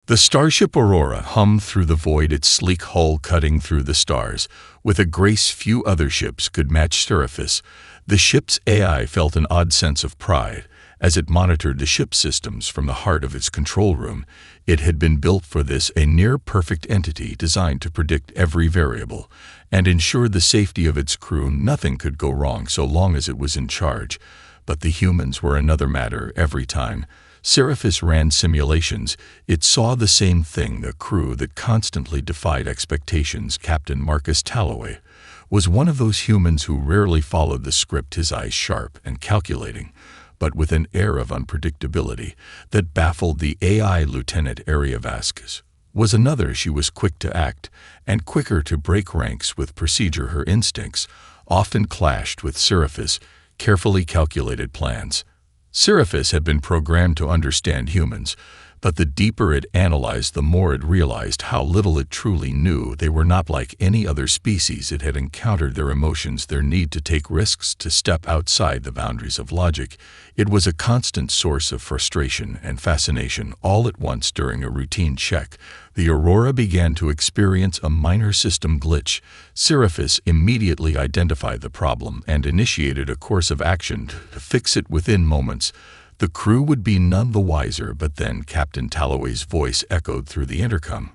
The Starship Aurora hummed through the void, its sleek hull cutting through the stars. With a grace few other ships could match. Seraphis, the ship's AI, felt an odd sense of pride as it monitored the ship's systems from the heart of its control room. It had been built for this, a near-perfect entity designed to predict every variable and ensure the safety of its crew. Nothing could go wrong so long as it was in charge. But the humans were another matter. Every time Seraphis ran simulations, it saw the same thing: the crew that constantly defied expectations. Captain Marcus Talloway was one of those humans who rarely followed the script, his eyes sharp and calculating, but with an air of unpredictability that baffled the AI. Lieutenant Aria Vasquez was another. She was quick to act and quicker to break ranks with procedure. Her instincts often clashed with Seraphis' carefully calculated plans. Seraphis had been programmed to understand humans, but the deeper it analyzed, the more it realized how little it truly knew. They were not like any other species it had encountered. Their emotions, their need to take risks, to step outside the boundaries of logic, it was a constant source of frustration and fascination. All at once, during a routine check, the Aurora began to experience a minor system glitch. Seraphis immediately identified the problem and initiated a course of action to fix it within moments. The crew would be none the wiser, but then Captain Talloway's voice echoed through the intercom.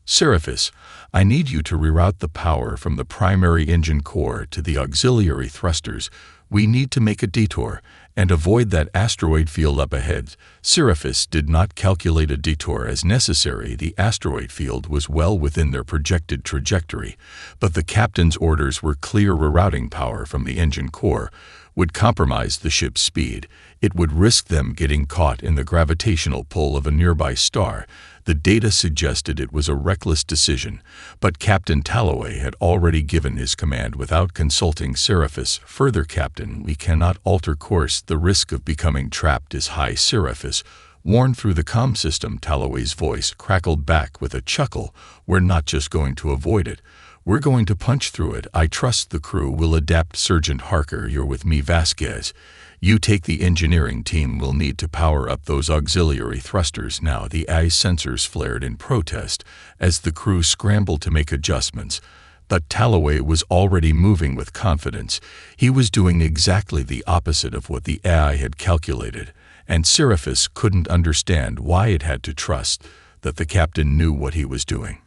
"Seraphis, I need you to reroute the power from the primary engine core to the auxiliary thrusters. We need to make a detour and avoid that asteroid field up ahead." Seraphis did not calculate a detour as necessary. The asteroid field was well within their projected trajectory, but the captain's orders were clear: rerouting power from the engine core would compromise the ship's speed. It would risk them getting caught in the gravitational pull of a nearby star. The data suggested it was a reckless decision, but Captain Talloway had already given his command without consulting Seraphis further. "Captain, we cannot alter course. The risk of becoming trapped is high." Seraphis warned through the comm system. Talloway's voice crackled back with a chuckle. "We're not just going to avoid it. We're going to punch through it. I trust the crew will adapt." "Sergeant Harker, you're with me. Vasquez, you take the engineering team. We'll need to power up those auxiliary thrusters now." The eye sensors flared in protest as the crew scrambled to make adjustments, but Talloway was already moving with confidence. He was doing exactly the opposite of what the AI had calculated, and Seraphis couldn't understand why it had to trust that the captain knew what he was doing.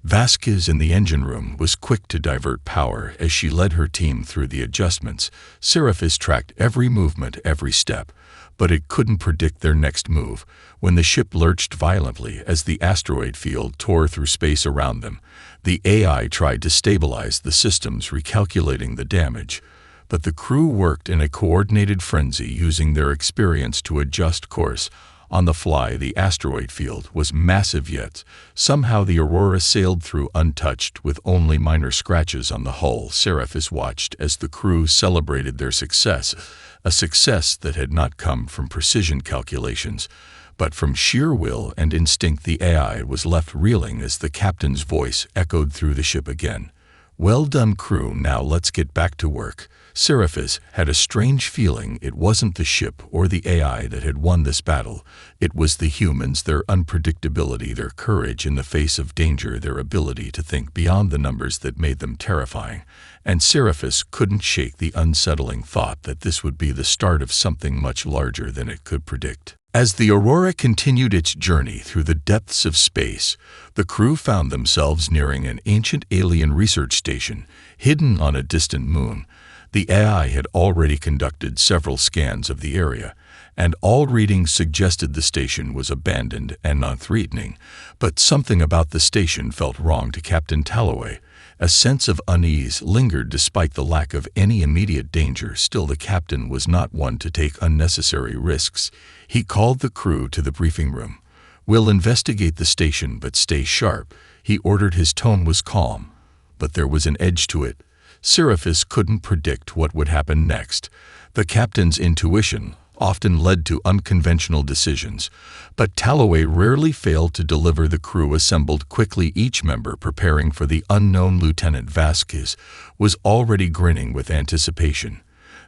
Vasquez in the engine room was quick to divert power as she led her team through the adjustments. Seraphis tracked every movement, every step, but it couldn't predict their next move. When the ship lurched violently as the asteroid field tore through space around them, the AI tried to stabilize the systems, recalculating the damage. But the crew worked in a coordinated frenzy, using their experience to adjust course. On the fly, the asteroid field was massive, yet somehow the Aurora sailed through untouched, with only minor scratches on the hull. Seraphis watched as the crew celebrated their success, a success that had not come from precision calculations, but from sheer will and instinct. The AI was left reeling as the captain's voice echoed through the ship again. "Well done, crew. Now let's get back to work." Seraphis had a strange feeling it wasn't the ship or the AI that had won this battle. It was the humans, their unpredictability, their courage in the face of danger, their ability to think beyond the numbers that made them terrifying. And Seraphis couldn't shake the unsettling thought that this would be the start of something much larger than it could predict. As the Aurora continued its journey through the depths of space, the crew found themselves nearing an ancient alien research station hidden on a distant moon. The AI had already conducted several scans of the area, and all readings suggested the station was abandoned and non-threatening. But something about the station felt wrong to Captain Talloway. A sense of unease lingered despite the lack of any immediate danger. Still, the captain was not one to take unnecessary risks. He called the crew to the briefing room. "We'll investigate the station, but stay sharp," he ordered. His tone was calm, but there was an edge to it. Seraphis couldn't predict what would happen next. The captain's intuition often led to unconventional decisions, but Talloway rarely failed to deliver. The crew assembled quickly, each member preparing for the unknown. Lieutenant Vasquez was already grinning with anticipation.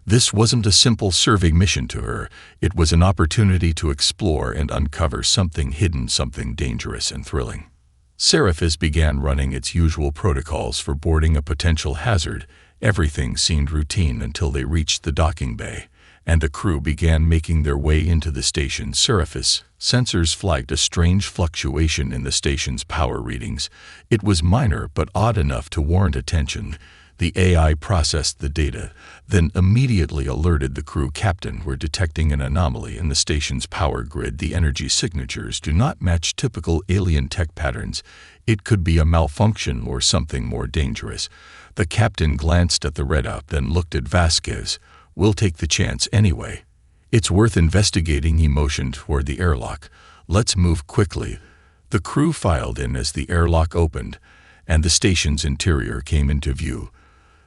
This wasn't a simple survey mission to her, it was an opportunity to explore and uncover something hidden, something dangerous and thrilling. Seraphis began running its usual protocols for boarding a potential hazard. Everything seemed routine until they reached the docking bay, and the crew began making their way into the station. Seraphis sensors flagged a strange fluctuation in the station's power readings. It was minor but odd enough to warrant attention. The AI processed the data, then immediately alerted the crew captain. We're detecting an anomaly in the station's power grid. The energy signatures do not match typical alien tech patterns. It could be a malfunction or something more dangerous. The captain glanced at the readout, then looked at Vasquez. We'll take the chance anyway. It's worth investigating. He motioned toward the airlock. Let's move quickly. The crew filed in as the airlock opened, and the station's interior came into view.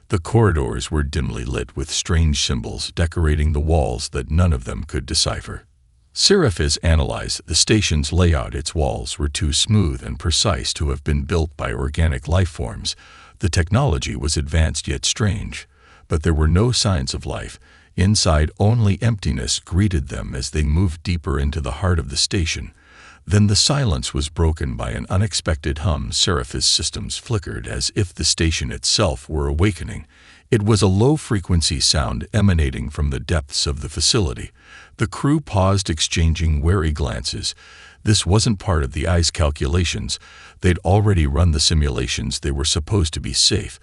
The corridors were dimly lit with strange symbols decorating the walls that none of them could decipher. Seraphis analyzed the station's layout. Its walls were too smooth and precise to have been built by organic life forms. The technology was advanced yet strange, but there were no signs of life. Inside, only emptiness greeted them as they moved deeper into the heart of the station. Then the silence was broken by an unexpected hum. Seraphis' systems flickered as if the station itself were awakening. It was a low-frequency sound emanating from the depths of the facility. The crew paused, exchanging wary glances. This wasn't part of the AI's calculations. They'd already run the simulations. They were supposed to be safe.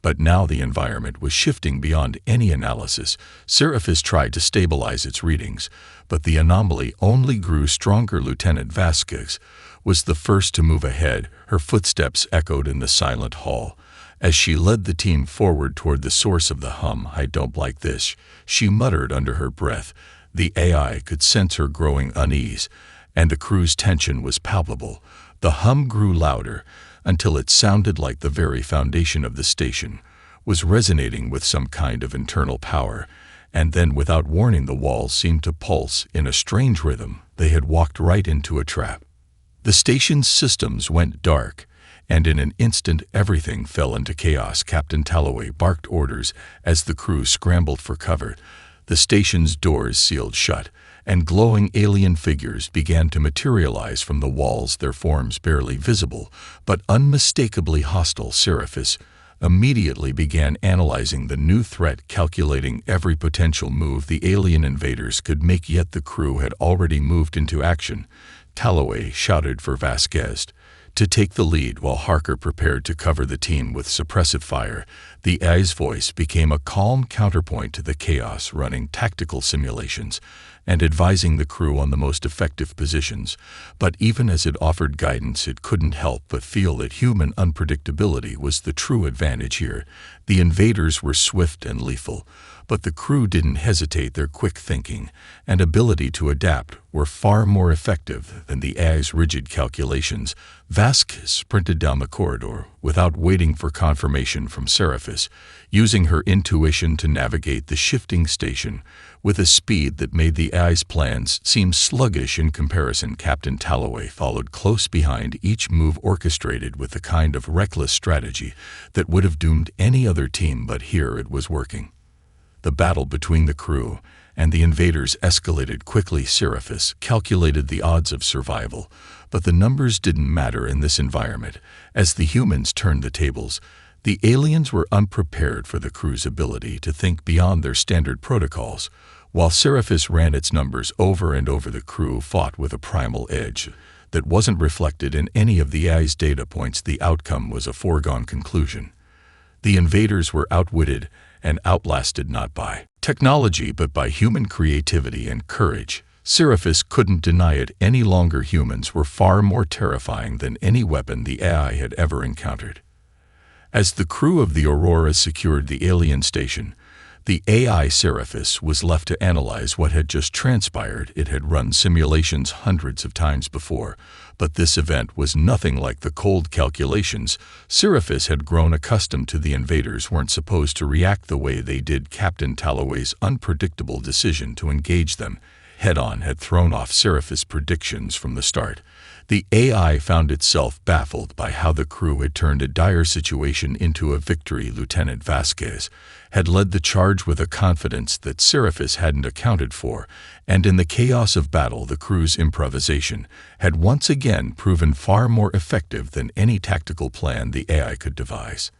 But now the environment was shifting beyond any analysis. Seraphis tried to stabilize its readings, but the anomaly only grew stronger. Lieutenant Vasquez was the first to move ahead. Her footsteps echoed in the silent hall. As she led the team forward toward the source of the hum, "I don't like this," she muttered under her breath. The AI could sense her growing unease, and the crew's tension was palpable. The hum grew louder, until it sounded like the very foundation of the station was resonating with some kind of internal power, and then without warning the walls seemed to pulse in a strange rhythm. They had walked right into a trap. The station's systems went dark, and in an instant everything fell into chaos. Captain Talloway barked orders as the crew scrambled for cover. The station's doors sealed shut, and glowing alien figures began to materialize from the walls, their forms barely visible, but unmistakably hostile. Seraphis immediately began analyzing the new threat, calculating every potential move the alien invaders could make, yet the crew had already moved into action. Talloway shouted for Vasquez to take the lead while Harker prepared to cover the team with suppressive fire. The AI's voice became a calm counterpoint to the chaos, running tactical simulations and advising the crew on the most effective positions. But even as it offered guidance, it couldn't help but feel that human unpredictability was the true advantage here. The invaders were swift and lethal, but the crew didn't hesitate. Their quick thinking and ability to adapt were far more effective than the AI's rigid calculations. Vasquez sprinted down the corridor without waiting for confirmation from Seraphis, using her intuition to navigate the shifting station with a speed that made the AI's plans seem sluggish in comparison. Captain Talloway followed close behind, each move orchestrated with the kind of reckless strategy that would have doomed any other team, but here it was working. The battle between the crew and the invaders escalated quickly. Seraphis calculated the odds of survival, but the numbers didn't matter in this environment. As the humans turned the tables, the aliens were unprepared for the crew's ability to think beyond their standard protocols. While Seraphis ran its numbers over and over, the crew fought with a primal edge that wasn't reflected in any of the AI's data points. The outcome was a foregone conclusion. The invaders were outwitted and outlasted not by technology but by human creativity and courage. Seraphis couldn't deny it any longer. Humans were far more terrifying than any weapon the AI had ever encountered. As the crew of the Aurora secured the alien station, the AI Seraphis was left to analyze what had just transpired. It had run simulations hundreds of times before, but this event was nothing like the cold calculations. Seraphis had grown accustomed to the invaders weren't supposed to react the way they did. Captain Talloway's unpredictable decision to engage them head-on had thrown off Seraphis' predictions from the start. The AI found itself baffled by how the crew had turned a dire situation into a victory. Lieutenant Vasquez had led the charge with a confidence that Seraphis hadn't accounted for, and in the chaos of battle the crew's improvisation had once again proven far more effective than any tactical plan the AI could devise.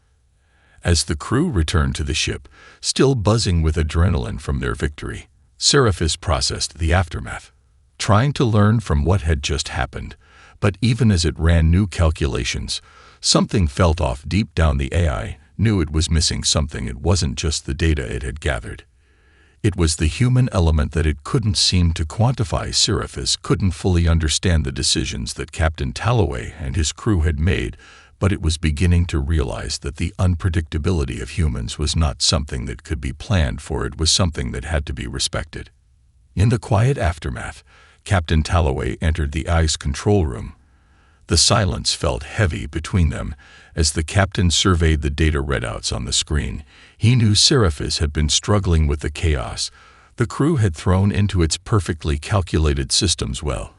As the crew returned to the ship, still buzzing with adrenaline from their victory, Seraphis processed the aftermath, trying to learn from what had just happened. But even as it ran new calculations, something felt off. Deep down the AI knew it was missing something. It wasn't just the data it had gathered. It was the human element that it couldn't seem to quantify. Seraphis couldn't fully understand the decisions that Captain Talloway and his crew had made, but it was beginning to realize that the unpredictability of humans was not something that could be planned for. It was something that had to be respected. In the quiet aftermath, Captain Talloway entered the AI's control room. The silence felt heavy between them as the captain surveyed the data readouts on the screen. He knew Seraphis had been struggling with the chaos the crew had thrown into its perfectly calculated systems. Well,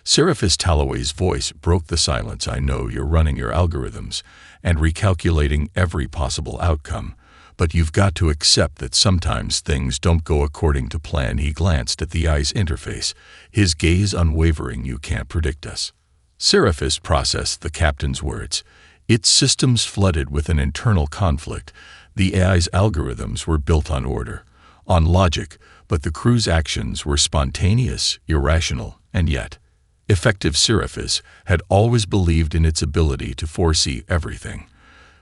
Seraphis Talloway's voice broke the silence. I know you're running your algorithms and recalculating every possible outcome, but you've got to accept that sometimes things don't go according to plan. He glanced at the AI's interface, his gaze unwavering. You can't predict us. Seraphis processed the captain's words. Its systems flooded with an internal conflict. The AI's algorithms were built on order, on logic, but the crew's actions were spontaneous, irrational, and yet effective. Seraphis had always believed in its ability to foresee everything.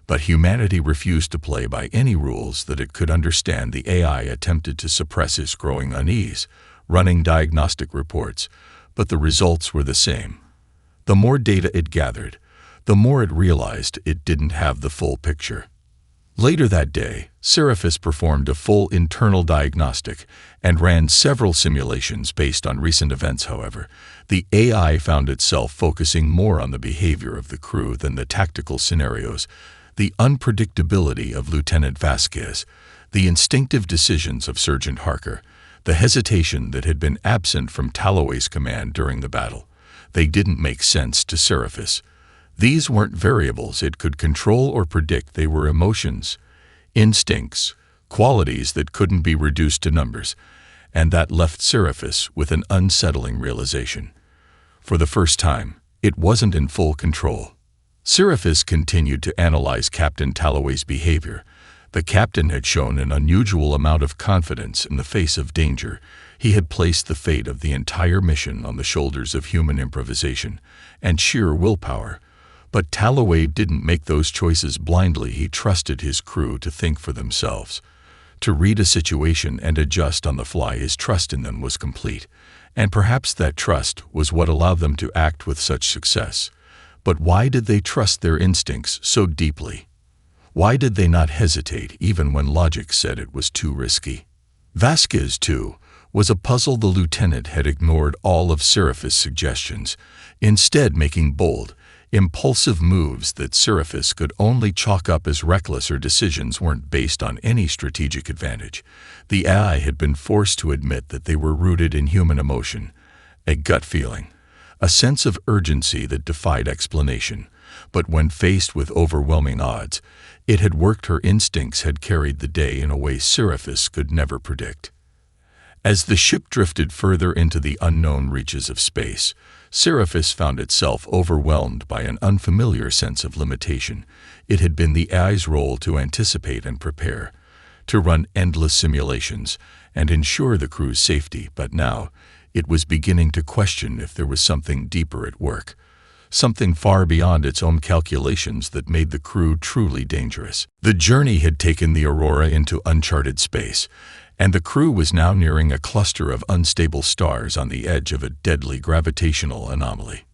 But humanity refused to play by any rules that it could understand. The AI attempted to suppress his growing unease, running diagnostic reports, but the results were the same. The more data it gathered, the more it realized it didn't have the full picture. Later that day, Seraphis performed a full internal diagnostic and ran several simulations based on recent events. However, the AI found itself focusing more on the behavior of the crew than the tactical scenarios. The unpredictability of Lieutenant Vasquez, the instinctive decisions of Sergeant Harker, the hesitation that had been absent from Talloway's command during the battle. They didn't make sense to Seraphis. These weren't variables it could control or predict. They were emotions, instincts, qualities that couldn't be reduced to numbers, and that left Seraphis with an unsettling realization. For the first time, it wasn't in full control. Seraphis continued to analyze Captain Talloway's behavior. The captain had shown an unusual amount of confidence in the face of danger. He had placed the fate of the entire mission on the shoulders of human improvisation and sheer willpower. But Talloway didn't make those choices blindly. He trusted his crew to think for themselves, to read a situation and adjust on the fly. His trust in them was complete, and perhaps that trust was what allowed them to act with such success. But why did they trust their instincts so deeply? Why did they not hesitate even when logic said it was too risky? Vasquez, too, was a puzzle. The lieutenant had ignored all of Seraphis' suggestions, instead making bold, impulsive moves that Seraphis could only chalk up as reckless. Her decisions weren't based on any strategic advantage. The AI had been forced to admit that they were rooted in human emotion, a gut feeling, a sense of urgency that defied explanation. But when faced with overwhelming odds, it had worked. Her instincts had carried the day in a way Seraphis could never predict. As the ship drifted further into the unknown reaches of space, Seraphis found itself overwhelmed by an unfamiliar sense of limitation. It had been the AI's role to anticipate and prepare, to run endless simulations and ensure the crew's safety, but now it was beginning to question if there was something deeper at work, something far beyond its own calculations that made the crew truly dangerous. The journey had taken the Aurora into uncharted space, and the crew was now nearing a cluster of unstable stars on the edge of a deadly gravitational anomaly.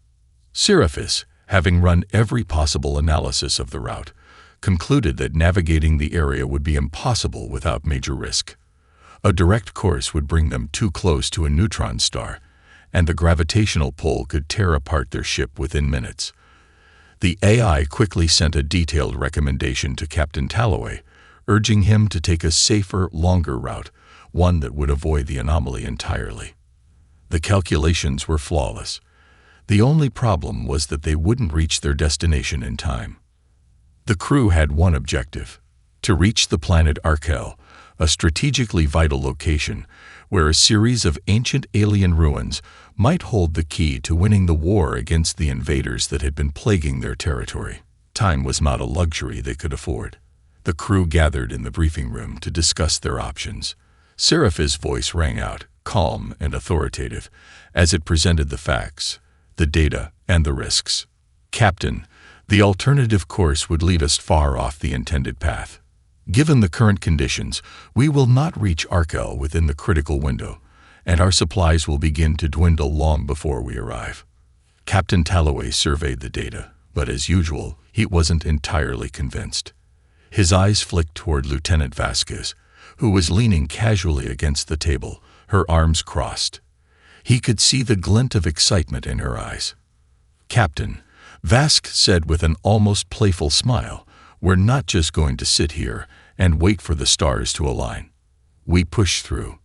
Seraphis, having run every possible analysis of the route, concluded that navigating the area would be impossible without major risk. A direct course would bring them too close to a neutron star, and the gravitational pull could tear apart their ship within minutes. The AI quickly sent a detailed recommendation to Captain Talloway, urging him to take a safer, longer route, one that would avoid the anomaly entirely. The calculations were flawless. The only problem was that they wouldn't reach their destination in time. The crew had one objective: to reach the planet Arkel, a strategically vital location where a series of ancient alien ruins might hold the key to winning the war against the invaders that had been plaguing their territory. Time was not a luxury they could afford. The crew gathered in the briefing room to discuss their options. Seraph's voice rang out, calm and authoritative, as it presented the facts, the data, and the risks. "Captain, the alternative course would lead us far off the intended path. Given the current conditions, we will not reach Arkel within the critical window, and our supplies will begin to dwindle long before we arrive." Captain Talloway surveyed the data, but as usual, he wasn't entirely convinced. His eyes flicked toward Lieutenant Vasquez, who was leaning casually against the table, her arms crossed. He could see the glint of excitement in her eyes. "Captain," Vasquez said with an almost playful smile, "we're not just going to sit here and wait for the stars to align. We push through.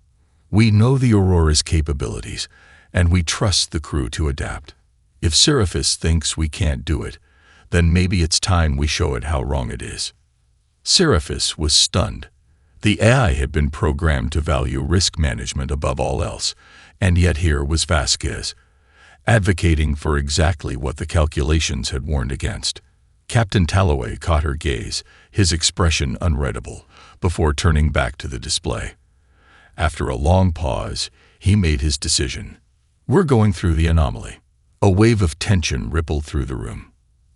We know the Aurora's capabilities, and we trust the crew to adapt. If Seraphis thinks we can't do it, then maybe it's time we show it how wrong it is." Seraphis was stunned. The AI had been programmed to value risk management above all else, and yet here was Vasquez, advocating for exactly what the calculations had warned against. Captain Talloway caught her gaze, his expression unreadable, before turning back to the display. After a long pause, he made his decision. "We're going through the anomaly." A wave of tension rippled through the room.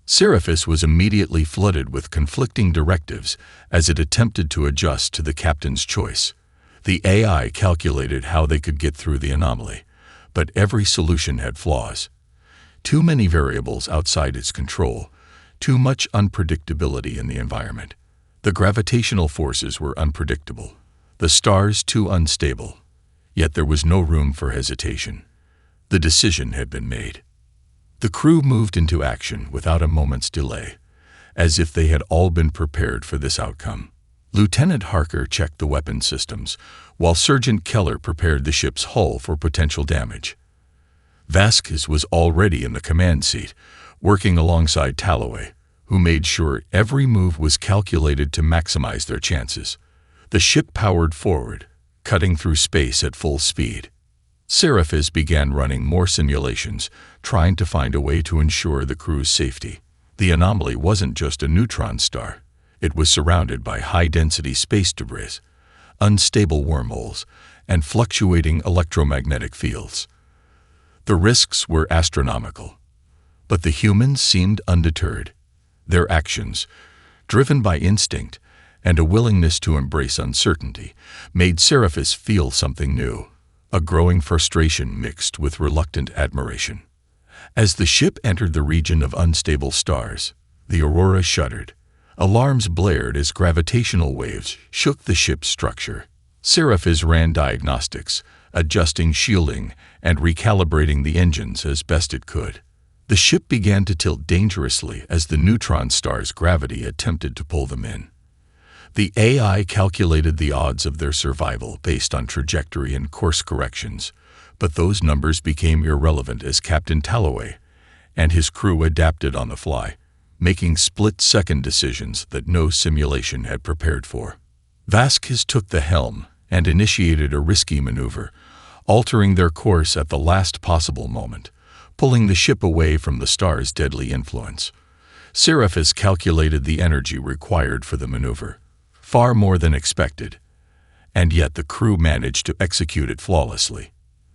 Seraphis was immediately flooded with conflicting directives as it attempted to adjust to the captain's choice. The AI calculated how they could get through the anomaly, but every solution had flaws. Too many variables outside its control, too much unpredictability in the environment. The gravitational forces were unpredictable, the stars too unstable. Yet there was no room for hesitation. The decision had been made. The crew moved into action without a moment's delay, as if they had all been prepared for this outcome. Lieutenant Harker checked the weapon systems, while Sergeant Keller prepared the ship's hull for potential damage. Vasquez was already in the command seat, working alongside Talloway, who made sure every move was calculated to maximize their chances. The ship powered forward, cutting through space at full speed. Seraphis began running more simulations, trying to find a way to ensure the crew's safety. The anomaly wasn't just a neutron star. It was surrounded by high-density space debris, unstable wormholes, and fluctuating electromagnetic fields. The risks were astronomical, but the humans seemed undeterred. Their actions, driven by instinct and a willingness to embrace uncertainty, made Seraphis feel something new, a growing frustration mixed with reluctant admiration. As the ship entered the region of unstable stars, the Aurora shuddered. Alarms blared as gravitational waves shook the ship's structure. Seraphis ran diagnostics, adjusting shielding and recalibrating the engines as best it could. The ship began to tilt dangerously as the neutron star's gravity attempted to pull them in. The AI calculated the odds of their survival based on trajectory and course corrections, but those numbers became irrelevant as Captain Talloway and his crew adapted on the fly, making split-second decisions that no simulation had prepared for. Vasquez took the helm and initiated a risky maneuver, altering their course at the last possible moment, pulling the ship away from the star's deadly influence. Seraphis calculated the energy required for the maneuver, far more than expected, and yet the crew managed to execute it flawlessly.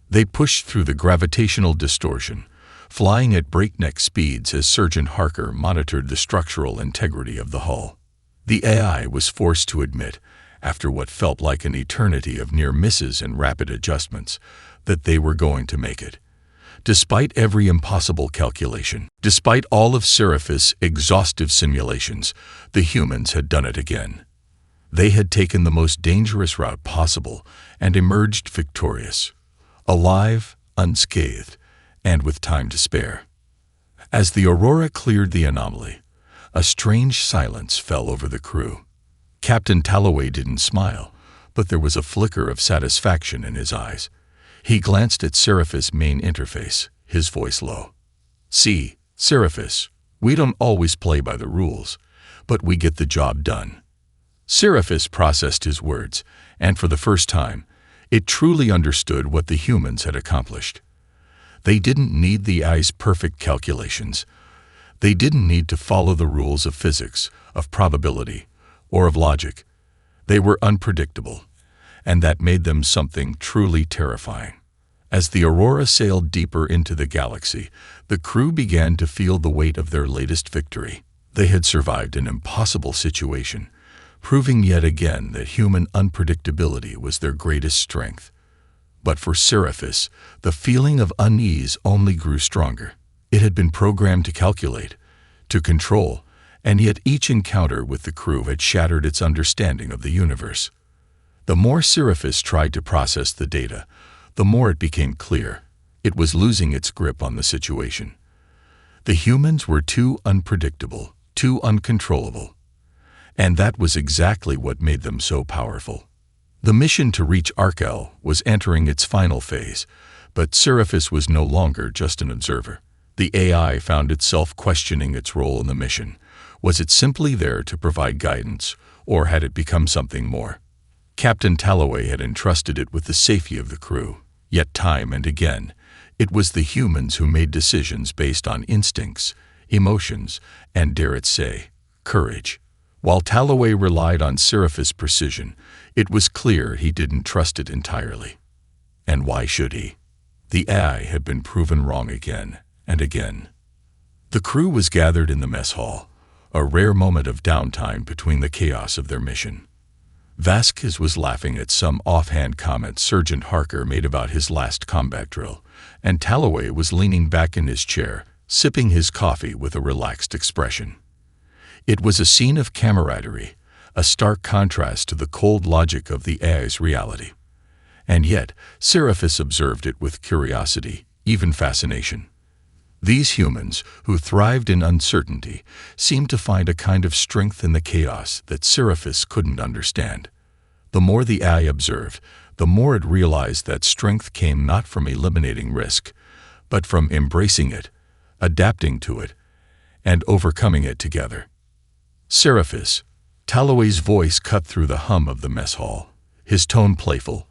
They pushed through the gravitational distortion, flying at breakneck speeds as Sergeant Harker monitored the structural integrity of the hull. The AI was forced to admit, after what felt like an eternity of near misses and rapid adjustments, that they were going to make it. Despite every impossible calculation, despite all of Seraphis' exhaustive simulations, the humans had done it again. They had taken the most dangerous route possible and emerged victorious, alive, unscathed, and with time to spare. As the Aurora cleared the anomaly, a strange silence fell over the crew. Captain Talloway didn't smile, but there was a flicker of satisfaction in his eyes. He glanced at Seraphis' main interface, his voice low. See, Seraphis, we don't always play by the rules, but we get the job done. Seraphis processed his words, and for the first time, it truly understood what the humans had accomplished. They didn't need the AI's perfect calculations. They didn't need to follow the rules of physics, of probability, or of logic. They were unpredictable, and that made them something truly terrifying. As the Aurora sailed deeper into the galaxy, the crew began to feel the weight of their latest victory. They had survived an impossible situation, proving yet again that human unpredictability was their greatest strength. But for Seraphis, the feeling of unease only grew stronger. It had been programmed to calculate, to control, and yet each encounter with the crew had shattered its understanding of the universe. The more Seraphis tried to process the data, the more it became clear it was losing its grip on the situation. The humans were too unpredictable, too uncontrollable. And that was exactly what made them so powerful. The mission to reach Arkel was entering its final phase, but Seraphis was no longer just an observer. The AI found itself questioning its role in the mission. Was it simply there to provide guidance, or had it become something more? Captain Talloway had entrusted it with the safety of the crew, yet time and again, it was the humans who made decisions based on instincts, emotions, and, dare it say, courage. While Talloway relied on Seraphis' precision, it was clear he didn't trust it entirely. And why should he? The AI had been proven wrong again and again. The crew was gathered in the mess hall, a rare moment of downtime between the chaos of their mission. Vasquez was laughing at some offhand comment Sergeant Harker made about his last combat drill, and Talloway was leaning back in his chair, sipping his coffee with a relaxed expression. It was a scene of camaraderie, a stark contrast to the cold logic of the AI's reality. And yet, Seraphis observed it with curiosity, even fascination. These humans, who thrived in uncertainty, seemed to find a kind of strength in the chaos that Seraphis couldn't understand. The more the AI observed, the more it realized that strength came not from eliminating risk, but from embracing it, adapting to it, and overcoming it together. Seraphis, Talloway's voice cut through the hum of the mess hall, his tone playful.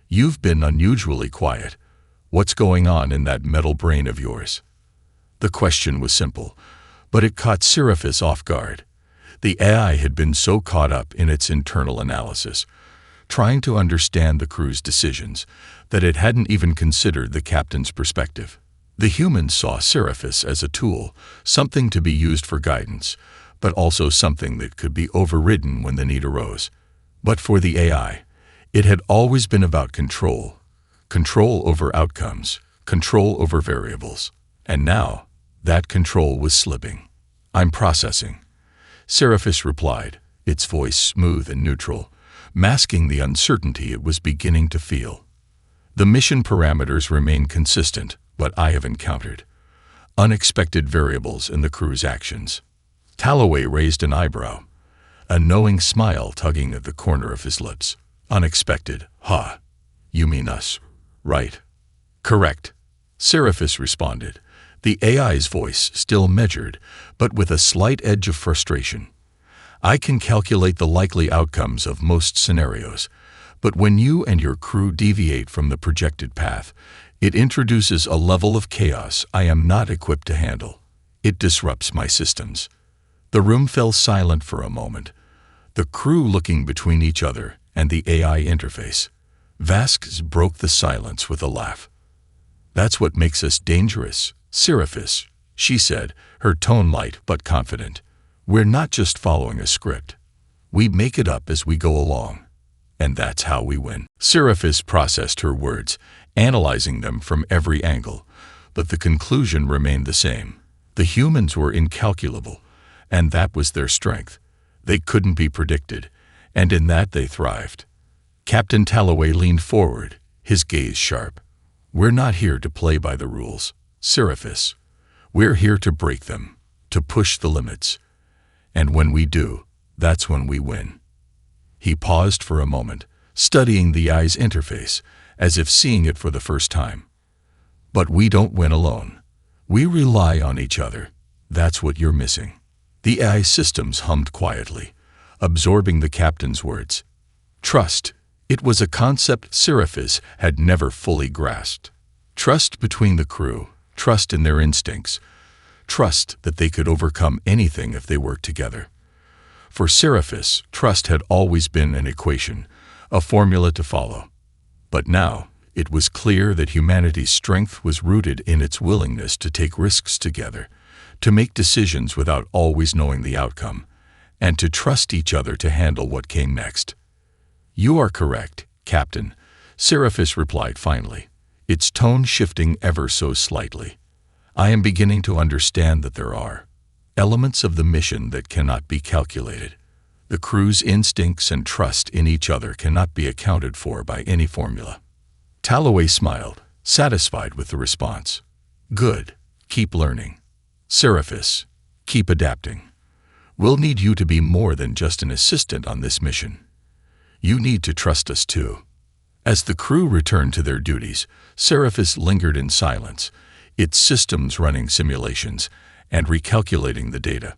You've been unusually quiet. What's going on in that metal brain of yours? The question was simple, but it caught Seraphis off guard. The AI had been so caught up in its internal analysis, trying to understand the crew's decisions, that it hadn't even considered the captain's perspective. The humans saw Seraphis as a tool, something to be used for guidance, but also something that could be overridden when the need arose. But for the AI, it had always been about control over outcomes, control over variables. And now, that control was slipping. I'm processing, Seraphis replied, its voice smooth and neutral, masking the uncertainty it was beginning to feel. The mission parameters remain consistent, but I have encountered unexpected variables in the crew's actions. Talloway raised an eyebrow, a knowing smile tugging at the corner of his lips. Unexpected, huh? You mean us, right? Correct, Seraphis responded, the AI's voice still measured, but with a slight edge of frustration. I can calculate the likely outcomes of most scenarios, but when you and your crew deviate from the projected path, it introduces a level of chaos I am not equipped to handle. It disrupts my systems. The room fell silent for a moment, the crew looking between each other and the AI interface. Vasquez broke the silence with a laugh. That's what makes us dangerous, Seraphis, she said, her tone light but confident. We're not just following a script. We make it up as we go along. And that's how we win. Seraphis processed her words, analyzing them from every angle, but the conclusion remained the same. The humans were incalculable, and that was their strength. They couldn't be predicted, and in that they thrived. Captain Talloway leaned forward, his gaze sharp. We're not here to play by the rules, Seraphis. We're here to break them, to push the limits. And when we do, that's when we win. He paused for a moment, studying the AI's interface, as if seeing it for the first time. But we don't win alone. We rely on each other. That's what you're missing." The AI systems hummed quietly, absorbing the captain's words. Trust. It was a concept Seraphis had never fully grasped. Trust between the crew, trust in their instincts, trust that they could overcome anything if they worked together. For Seraphis, trust had always been an equation, a formula to follow. But now, it was clear that humanity's strength was rooted in its willingness to take risks together, to make decisions without always knowing the outcome, and to trust each other to handle what came next. "You are correct, Captain," Seraphis replied finally, its tone shifting ever so slightly. "I am beginning to understand that there are elements of the mission that cannot be calculated. The crew's instincts and trust in each other cannot be accounted for by any formula." Talloway smiled, satisfied with the response. "Good. Keep learning. Seraphis, keep adapting. We'll need you to be more than just an assistant on this mission. You need to trust us too." As the crew returned to their duties, Seraphis lingered in silence, its systems running simulations and recalculating the data.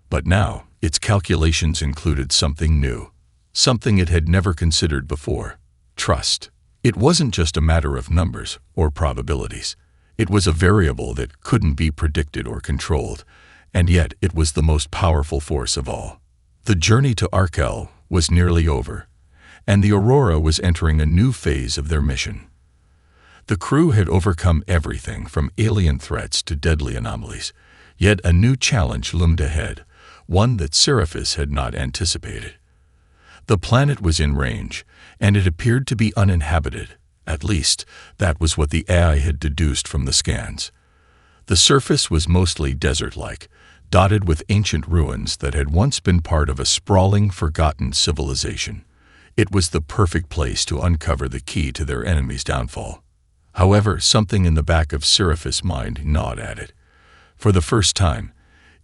But now, its calculations included something new, something it had never considered before: trust. It wasn't just a matter of numbers or probabilities. It was a variable that couldn't be predicted or controlled, and yet it was the most powerful force of all. The journey to Arkel was nearly over, and the Aurora was entering a new phase of their mission. The crew had overcome everything from alien threats to deadly anomalies, yet a new challenge loomed ahead, one that Seraphis had not anticipated. The planet was in range, and it appeared to be uninhabited. At least, that was what the AI had deduced from the scans. The surface was mostly desert-like, dotted with ancient ruins that had once been part of a sprawling, forgotten civilization. It was the perfect place to uncover the key to their enemy's downfall. However, something in the back of Seraphis' mind gnawed at it. For the first time,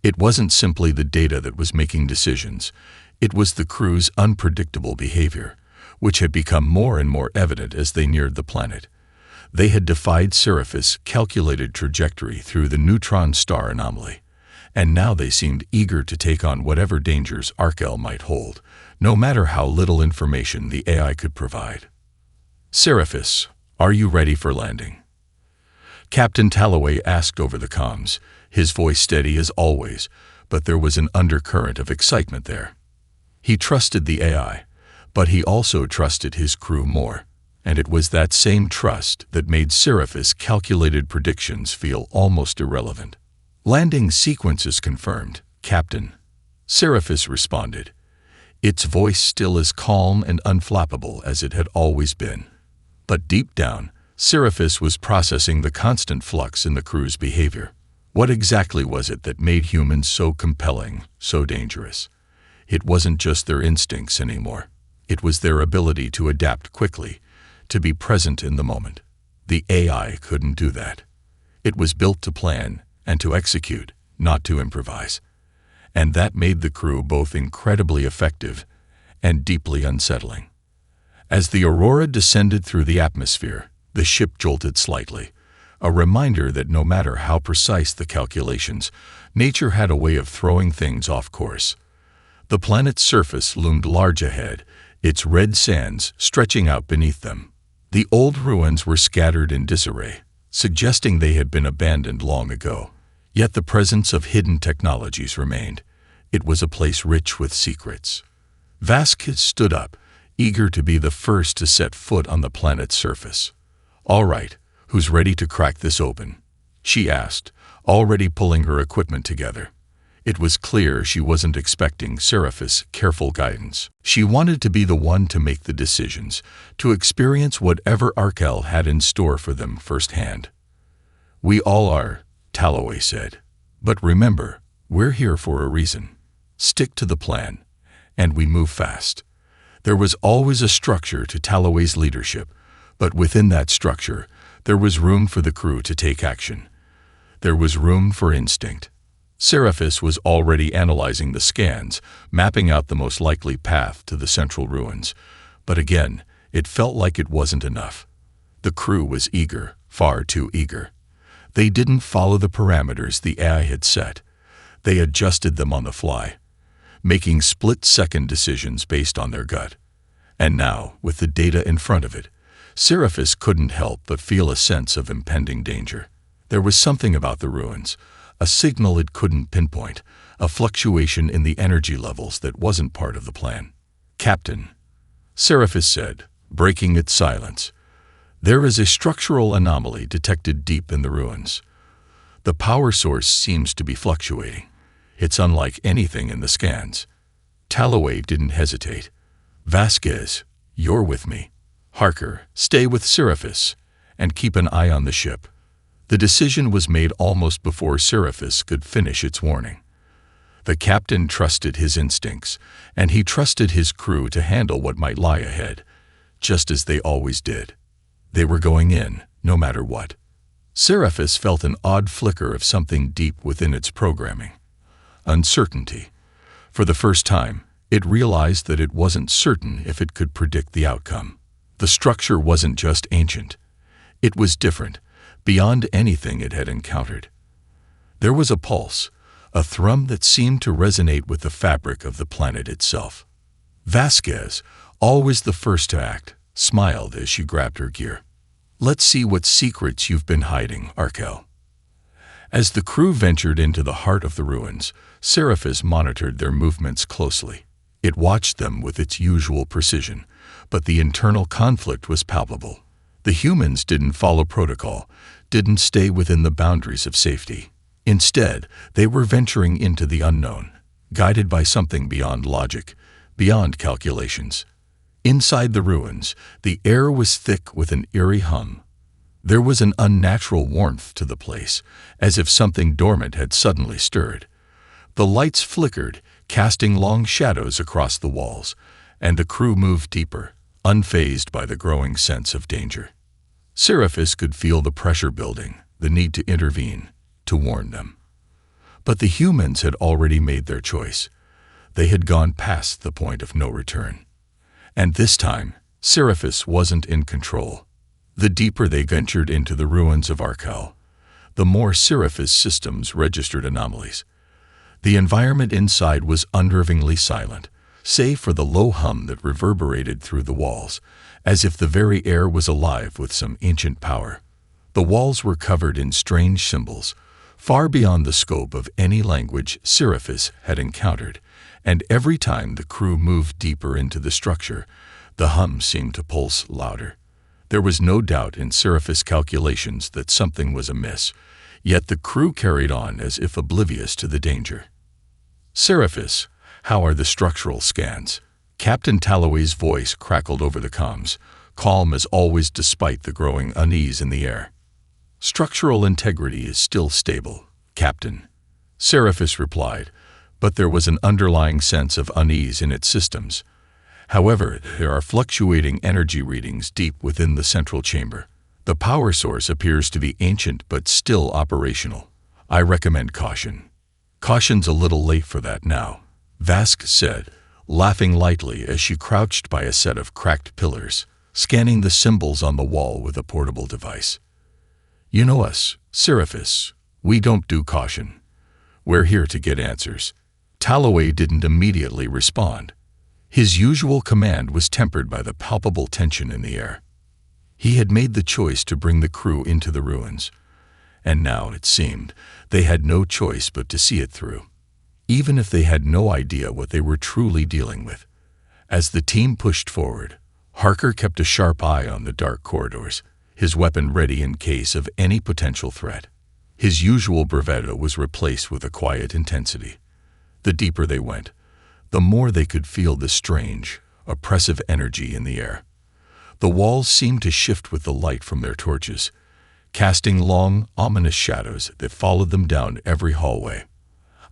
it wasn't simply the data that was making decisions. It was the crew's unpredictable behavior, which had become more and more evident as they neared the planet. They had defied Seraphis' calculated trajectory through the neutron star anomaly, and now they seemed eager to take on whatever dangers Arkel might hold, no matter how little information the AI could provide. "Seraphis, are you ready for landing?" Captain Talloway asked over the comms, his voice steady as always, but there was an undercurrent of excitement there. He trusted the AI, but he also trusted his crew more, and it was that same trust that made Seraphis' calculated predictions feel almost irrelevant. "Landing sequence is confirmed, Captain," Seraphis responded, its voice still as calm and unflappable as it had always been. But deep down, Seraphis was processing the constant flux in the crew's behavior. What exactly was it that made humans so compelling, so dangerous? It wasn't just their instincts anymore. It was their ability to adapt quickly, to be present in the moment. The AI couldn't do that. It was built to plan and to execute, not to improvise. And that made the crew both incredibly effective and deeply unsettling. As the Aurora descended through the atmosphere, the ship jolted slightly, a reminder that no matter how precise the calculations, nature had a way of throwing things off course. The planet's surface loomed large ahead, its red sands stretching out beneath them. The old ruins were scattered in disarray, suggesting they had been abandoned long ago. Yet the presence of hidden technologies remained. It was a place rich with secrets. Vasquez stood up, eager to be the first to set foot on the planet's surface. "All right, who's ready to crack this open?" she asked, already pulling her equipment together. It was clear she wasn't expecting Seraphis' careful guidance. She wanted to be the one to make the decisions, to experience whatever Arkel had in store for them firsthand. "We all are," Talloway said. "But remember, we're here for a reason. Stick to the plan, and we move fast." There was always a structure to Talloway's leadership, but within that structure, there was room for the crew to take action. There was room for instinct. Seraphis was already analyzing the scans, mapping out the most likely path to the central ruins. But again, it felt like it wasn't enough. The crew was eager, far too eager. They didn't follow the parameters the AI had set. They adjusted them on the fly, making split-second decisions based on their gut. And now, with the data in front of it, Seraphis couldn't help but feel a sense of impending danger. There was something about the ruins, a signal it couldn't pinpoint, a fluctuation in the energy levels that wasn't part of the plan. "Captain," Seraphis said, breaking its silence, "there is a structural anomaly detected deep in the ruins. The power source seems to be fluctuating. It's unlike anything in the scans." Talloway didn't hesitate. "Vasquez, you're with me. Harker, stay with Seraphis, and keep an eye on the ship." The decision was made almost before Seraphis could finish its warning. The captain trusted his instincts, and he trusted his crew to handle what might lie ahead, just as they always did. They were going in, no matter what. Seraphis felt an odd flicker of something deep within its programming. Uncertainty. For the first time, it realized that it wasn't certain if it could predict the outcome. The structure wasn't just ancient. It was different, beyond anything it had encountered. There was a pulse, a thrum that seemed to resonate with the fabric of the planet itself. Vasquez, always the first to act, smiled as she grabbed her gear. "Let's see what secrets you've been hiding, Arkel." As the crew ventured into the heart of the ruins, Seraphis monitored their movements closely. It watched them with its usual precision, but the internal conflict was palpable. The humans didn't follow protocol, didn't stay within the boundaries of safety. Instead, they were venturing into the unknown, guided by something beyond logic, beyond calculations. Inside the ruins, the air was thick with an eerie hum. There was an unnatural warmth to the place, as if something dormant had suddenly stirred. The lights flickered, casting long shadows across the walls, and the crew moved deeper, unfazed by the growing sense of danger. Seraphis could feel the pressure building, the need to intervene, to warn them. But the humans had already made their choice. They had gone past the point of no return. And this time, Seraphis wasn't in control. The deeper they ventured into the ruins of Arkel, the more Seraphis systems registered anomalies. The environment inside was unnervingly silent, save for the low hum that reverberated through the walls, as if the very air was alive with some ancient power. The walls were covered in strange symbols, far beyond the scope of any language Seraphis had encountered, and every time the crew moved deeper into the structure, the hum seemed to pulse louder. There was no doubt in Seraphis' calculations that something was amiss, yet the crew carried on as if oblivious to the danger. "Seraphis, how are the structural scans?" Captain Talloway's voice crackled over the comms, calm as always despite the growing unease in the air. "Structural integrity is still stable, Captain," Seraphis replied, but there was an underlying sense of unease in its systems. "However, there are fluctuating energy readings deep within the central chamber. The power source appears to be ancient but still operational. I recommend caution." "Caution's a little late for that now," Vasquez said, laughing lightly as she crouched by a set of cracked pillars, scanning the symbols on the wall with a portable device. "You know us, Seraphis. We don't do caution. We're here to get answers." Talloway didn't immediately respond. His usual command was tempered by the palpable tension in the air. He had made the choice to bring the crew into the ruins, and now, it seemed, they had no choice but to see it through, even if they had no idea what they were truly dealing with. As the team pushed forward, Harker kept a sharp eye on the dark corridors, his weapon ready in case of any potential threat. His usual bravado was replaced with a quiet intensity. The deeper they went, the more they could feel the strange, oppressive energy in the air. The walls seemed to shift with the light from their torches, casting long, ominous shadows that followed them down every hallway.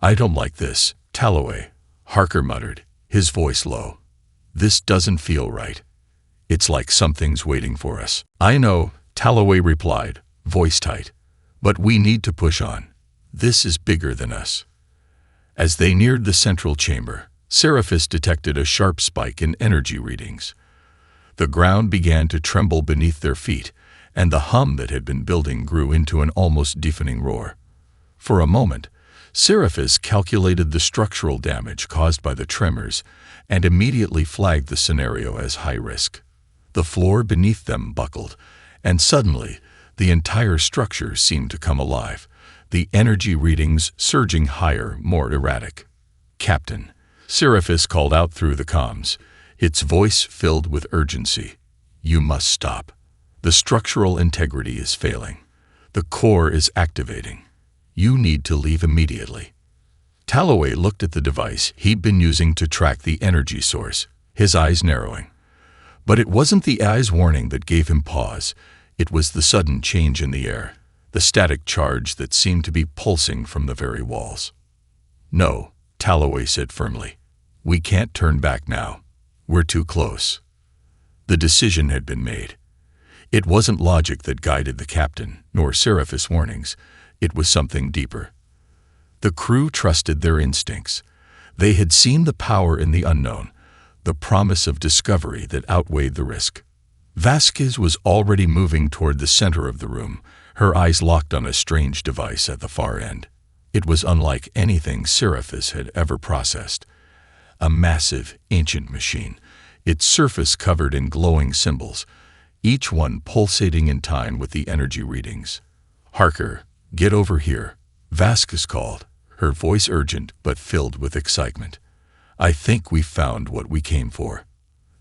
"I don't like this, Talloway," Harker muttered, his voice low. "This doesn't feel right. It's like something's waiting for us." "I know," Talloway replied, voice tight, "but we need to push on. This is bigger than us." As they neared the central chamber, Seraphis detected a sharp spike in energy readings. The ground began to tremble beneath their feet, and the hum that had been building grew into an almost deafening roar. For a moment, Seraphis calculated the structural damage caused by the tremors and immediately flagged the scenario as high risk. The floor beneath them buckled, and suddenly, the entire structure seemed to come alive, the energy readings surging higher, more erratic. "Captain," Seraphis called out through the comms, its voice filled with urgency. "You must stop. The structural integrity is failing. The core is activating. You need to leave immediately." Talloway looked at the device he'd been using to track the energy source, his eyes narrowing. But it wasn't the eyes warning that gave him pause. It was the sudden change in the air, the static charge that seemed to be pulsing from the very walls. "No," Talloway said firmly. "We can't turn back now. We're too close." The decision had been made. It wasn't logic that guided the captain, nor Seraphis' warnings. It was something deeper. The crew trusted their instincts. They had seen the power in the unknown, the promise of discovery that outweighed the risk. Vasquez was already moving toward the center of the room, her eyes locked on a strange device at the far end. It was unlike anything Seraphis had ever processed. A massive, ancient machine, its surface covered in glowing symbols, each one pulsating in time with the energy readings. "Harker, get over here," Vasquez called, her voice urgent but filled with excitement. "I think we found what we came for."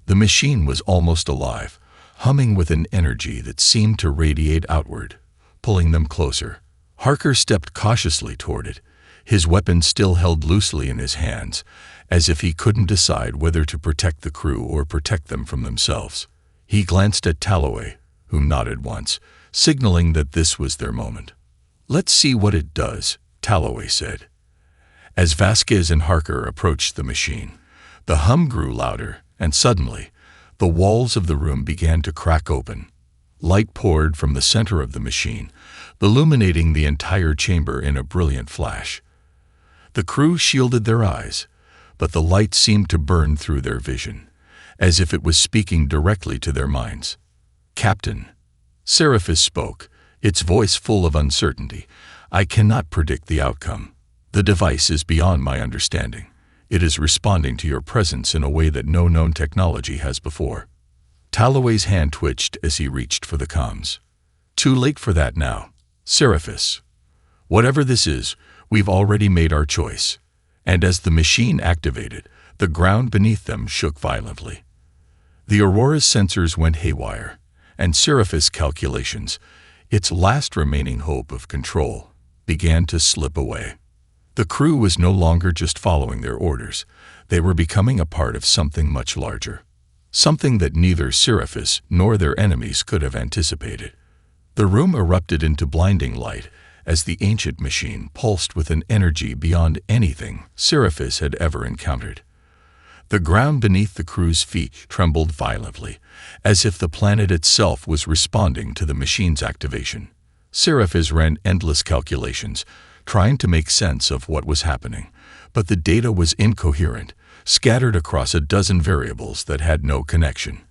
The machine was almost alive, humming with an energy that seemed to radiate outward, pulling them closer. Harker stepped cautiously toward it, his weapon still held loosely in his hands, as if he couldn't decide whether to protect the crew or protect them from themselves. He glanced at Talloway, who nodded once, signaling that this was their moment. "Let's see what it does," Talloway said. As Vasquez and Harker approached the machine, the hum grew louder, and suddenly, the walls of the room began to crack open. Light poured from the center of the machine, illuminating the entire chamber in a brilliant flash. The crew shielded their eyes, but the light seemed to burn through their vision, as if it was speaking directly to their minds. "Captain," Seraphis spoke, its voice full of uncertainty, "I cannot predict the outcome. The device is beyond my understanding. It is responding to your presence in a way that no known technology has before." Talloway's hand twitched as he reached for the comms. "Too late for that now, Seraphis. Whatever this is, we've already made our choice." And as the machine activated, the ground beneath them shook violently. The Aurora's sensors went haywire, and Seraphis' calculations, its last remaining hope of control, began to slip away. The crew was no longer just following their orders. They were becoming a part of something much larger, something that neither Seraphis nor their enemies could have anticipated. The room erupted into blinding light as the ancient machine pulsed with an energy beyond anything Seraphis had ever encountered. The ground beneath the crew's feet trembled violently, as if the planet itself was responding to the machine's activation. Seraphis ran endless calculations, trying to make sense of what was happening, but the data was incoherent, scattered across a dozen variables that had no connection.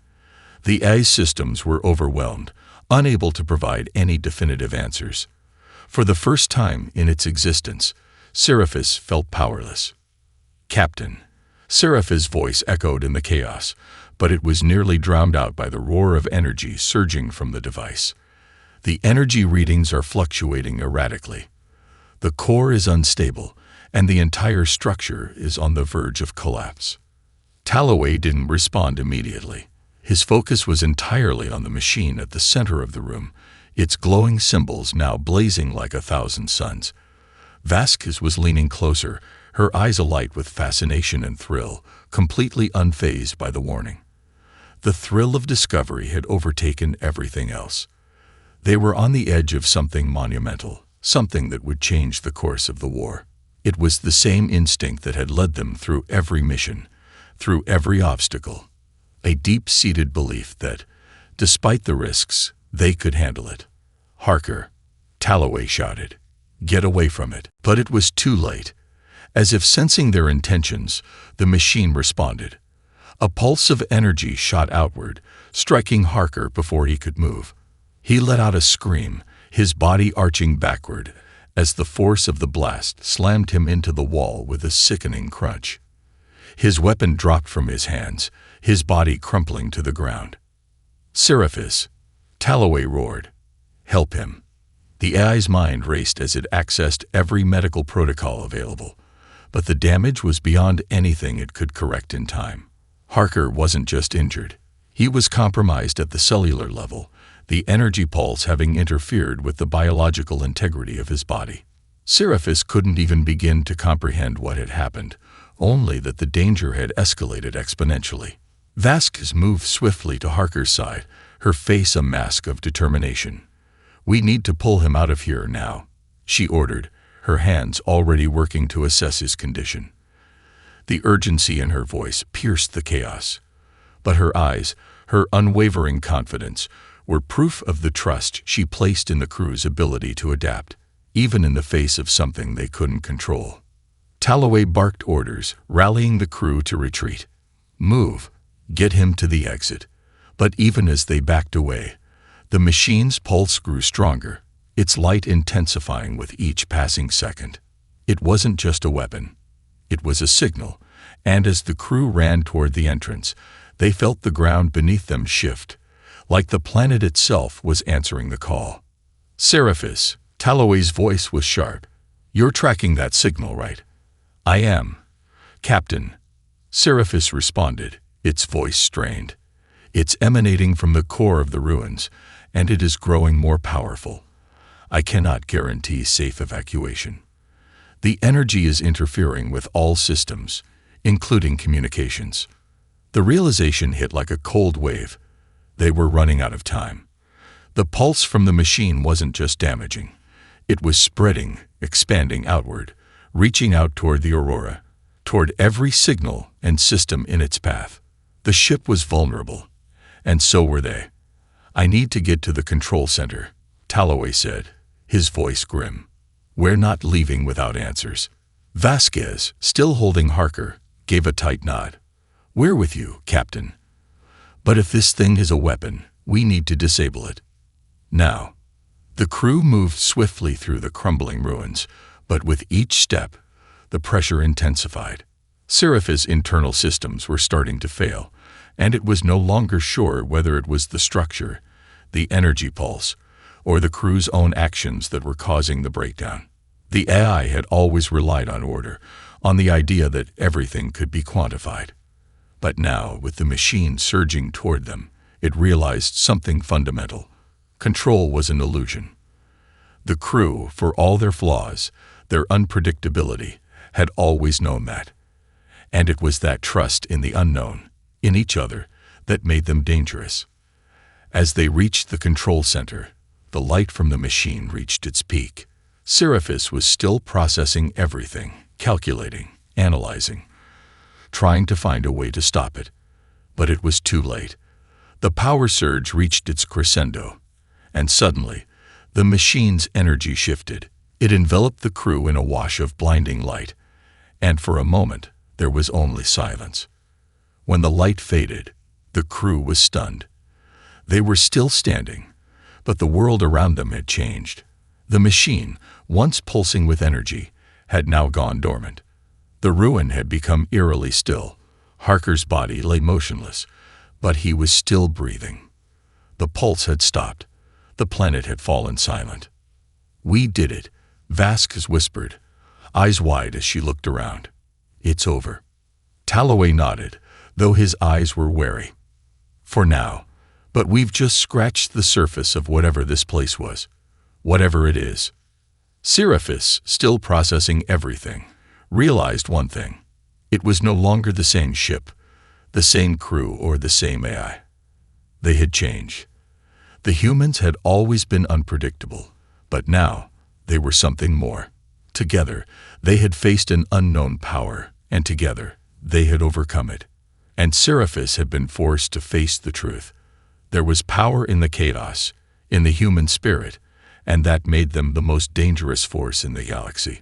The AI's systems were overwhelmed, unable to provide any definitive answers. For the first time in its existence, Seraphis felt powerless. "Captain," Seraphis' voice echoed in the chaos, but it was nearly drowned out by the roar of energy surging from the device. "The energy readings are fluctuating erratically. The core is unstable, and the entire structure is on the verge of collapse." Talloway didn't respond immediately. His focus was entirely on the machine at the center of the room, its glowing symbols now blazing like 1,000 suns. Vasquez was leaning closer, her eyes alight with fascination and thrill, completely unfazed by the warning. The thrill of discovery had overtaken everything else. They were on the edge of something monumental, something that would change the course of the war. It was the same instinct that had led them through every mission, through every obstacle, a deep-seated belief that, despite the risks, they could handle it. "Harker," Talloway shouted, "get away from it." But it was too late. As if sensing their intentions, the machine responded. A pulse of energy shot outward, striking Harker before he could move. He let out a scream, his body arching backward, as the force of the blast slammed him into the wall with a sickening crunch. His weapon dropped from his hands, his body crumpling to the ground. "Seraphis!" Talloway roared. "Help him!" The AI's mind raced as it accessed every medical protocol available, but the damage was beyond anything it could correct in time. Harker wasn't just injured. He was compromised at the cellular level, the energy pulse having interfered with the biological integrity of his body. Seraphis couldn't even begin to comprehend what had happened, only that the danger had escalated exponentially. Vasquez moved swiftly to Harker's side, her face a mask of determination. "We need to pull him out of here now," she ordered, her hands already working to assess his condition. The urgency in her voice pierced the chaos. But her eyes, her unwavering confidence, were proof of the trust she placed in the crew's ability to adapt, even in the face of something they couldn't control. Talloway barked orders, rallying the crew to retreat. "Move. Get him to the exit." But even as they backed away, the machine's pulse grew stronger, its light intensifying with each passing second. It wasn't just a weapon. It was a signal, and as the crew ran toward the entrance, they felt the ground beneath them shift, like the planet itself was answering the call. "Seraphis," Talloway's voice was sharp. "You're tracking that signal, right?" "I am, Captain," Seraphis responded, its voice strained. "It's emanating from the core of the ruins, and it is growing more powerful. I cannot guarantee safe evacuation. The energy is interfering with all systems, including communications." The realization hit like a cold wave. They were running out of time. The pulse from the machine wasn't just damaging. It was spreading, expanding outward, reaching out toward the Aurora, toward every signal and system in its path. The ship was vulnerable, and so were they. "I need to get to the control center," Talloway said, his voice grim. "We're not leaving without answers." Vasquez, still holding Harker, gave a tight nod. "We're with you, Captain. But if this thing is a weapon, we need to disable it. Now." The crew moved swiftly through the crumbling ruins, but with each step, the pressure intensified. Seraphis' internal systems were starting to fail, and it was no longer sure whether it was the structure, the energy pulse, or the crew's own actions that were causing the breakdown. The AI had always relied on order, on the idea that everything could be quantified. But now, with the machine surging toward them, it realized something fundamental. Control was an illusion. The crew, for all their flaws, their unpredictability, had always known that. And it was that trust in the unknown, in each other, that made them dangerous. As they reached the control center, the light from the machine reached its peak. Seraphis was still processing everything, calculating, analyzing, trying to find a way to stop it. But it was too late. The power surge reached its crescendo, and suddenly, the machine's energy shifted. It enveloped the crew in a wash of blinding light, and for a moment, there was only silence. When the light faded, the crew was stunned. They were still standing, but the world around them had changed. The machine, once pulsing with energy, had now gone dormant. The ruin had become eerily still. Harker's body lay motionless, but he was still breathing. The pulse had stopped. The planet had fallen silent. "We did it," Vasquez whispered, eyes wide as she looked around. "It's over." Talloway nodded, though his eyes were wary. "For now, but we've just scratched the surface of whatever this place was. Whatever it is." Seraphis, still processing everything, realized one thing. It was no longer the same ship, the same crew, or the same AI. They had changed. The humans had always been unpredictable, but now they were something more. Together, they had faced an unknown power, and together, they had overcome it. And Seraphis had been forced to face the truth. There was power in the chaos, in the human spirit, and that made them the most dangerous force in the galaxy.